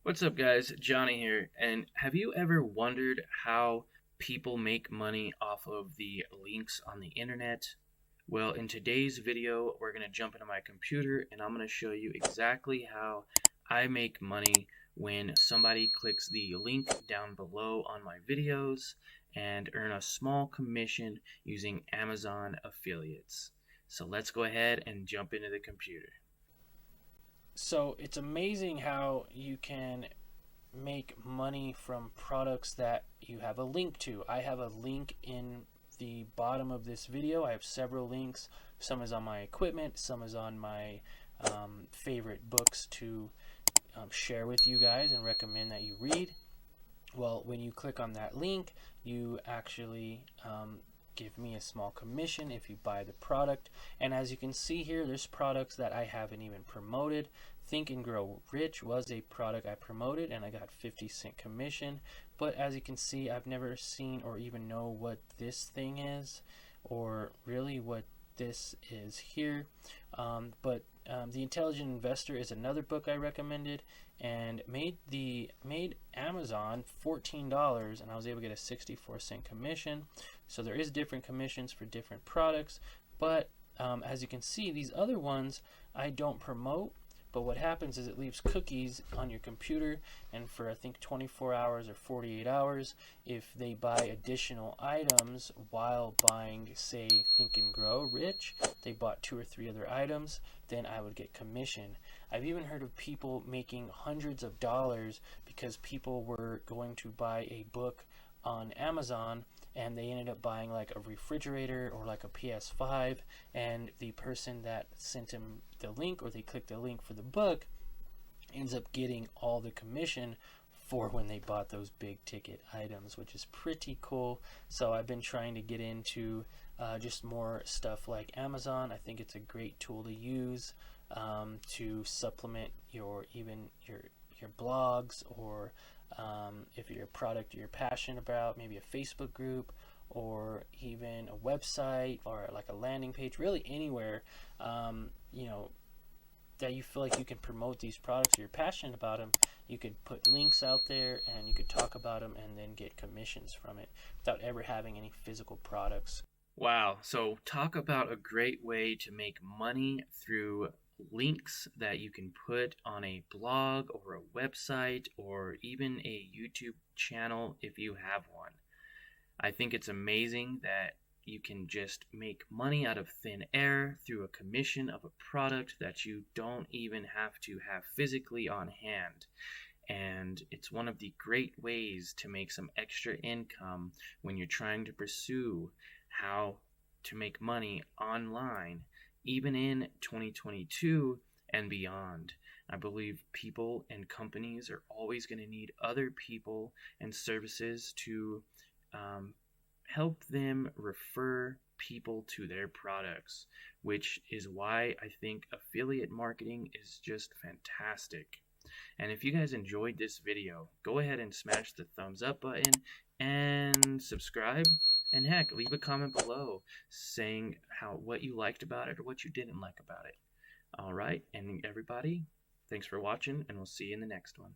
What's up, guys? Johnny here. And have you ever wondered how people make money off of the links on the internet? Well, in today's video, we're going to jump into my computer and I'm going to show you exactly how I make money when somebody clicks the link down below on my videos and earn a small commission using Amazon affiliates. So let's go ahead and jump into the computer. So it's amazing how you can make money from products that you have a link to. I have a link in the bottom of this video. I have several links. Some is on my equipment, some is on my favorite books to share with you guys and recommend that you read. Well, when you click on that link, you actually give me a small commission if you buy the product. And as you can see here, there's products that I haven't even promoted. Think and Grow Rich was a product I promoted and I got 50-cent commission. But as you can see, I've never seen or even know what this thing is or really what this is here. But The Intelligent Investor is another book I recommended and made Amazon $14, and I was able to get a 64-cent commission. So there is different commissions for different products, but as you can see, these other ones I don't promote. But what happens is it leaves cookies on your computer, and for I think 24 hours or 48 hours, if they buy additional items while buying, say, Think and Grow Rich, they bought 2 or 3 other items, then I would get commission. I've even heard of people making hundreds of dollars because people were going to buy a book on Amazon and they ended up buying like a refrigerator or like a PS5, and the person that sent him the link or they clicked the link for the book ends up getting all the commission for when they bought those big ticket items, which is pretty cool. So I've been trying to get into just more stuff like Amazon. I think it's a great tool to use to supplement your blogs, or if you're a product you're passionate about, maybe a Facebook group or even a website or like a landing page, really anywhere that you feel like you can promote these products or you're passionate about them. You could put links out there and you could talk about them and then get commissions from it without ever having any physical products. Wow, so talk about a great way to make money through links that you can put on a blog or a website or even a YouTube channel if you have one. I think it's amazing that you can just make money out of thin air through a commission of a product that you don't even have to have physically on hand. And it's one of the great ways to make some extra income when you're trying to pursue how to make money online, even in 2022 and beyond. I believe people and companies are always going to need other people and services to help them refer people to their products, which is why I think affiliate marketing is just fantastic. And if you guys enjoyed this video, go ahead and smash the thumbs up button and subscribe. And heck, leave a comment below saying what you liked about it or what you didn't like about it. All right, and everybody, thanks for watching, and we'll see you in the next one.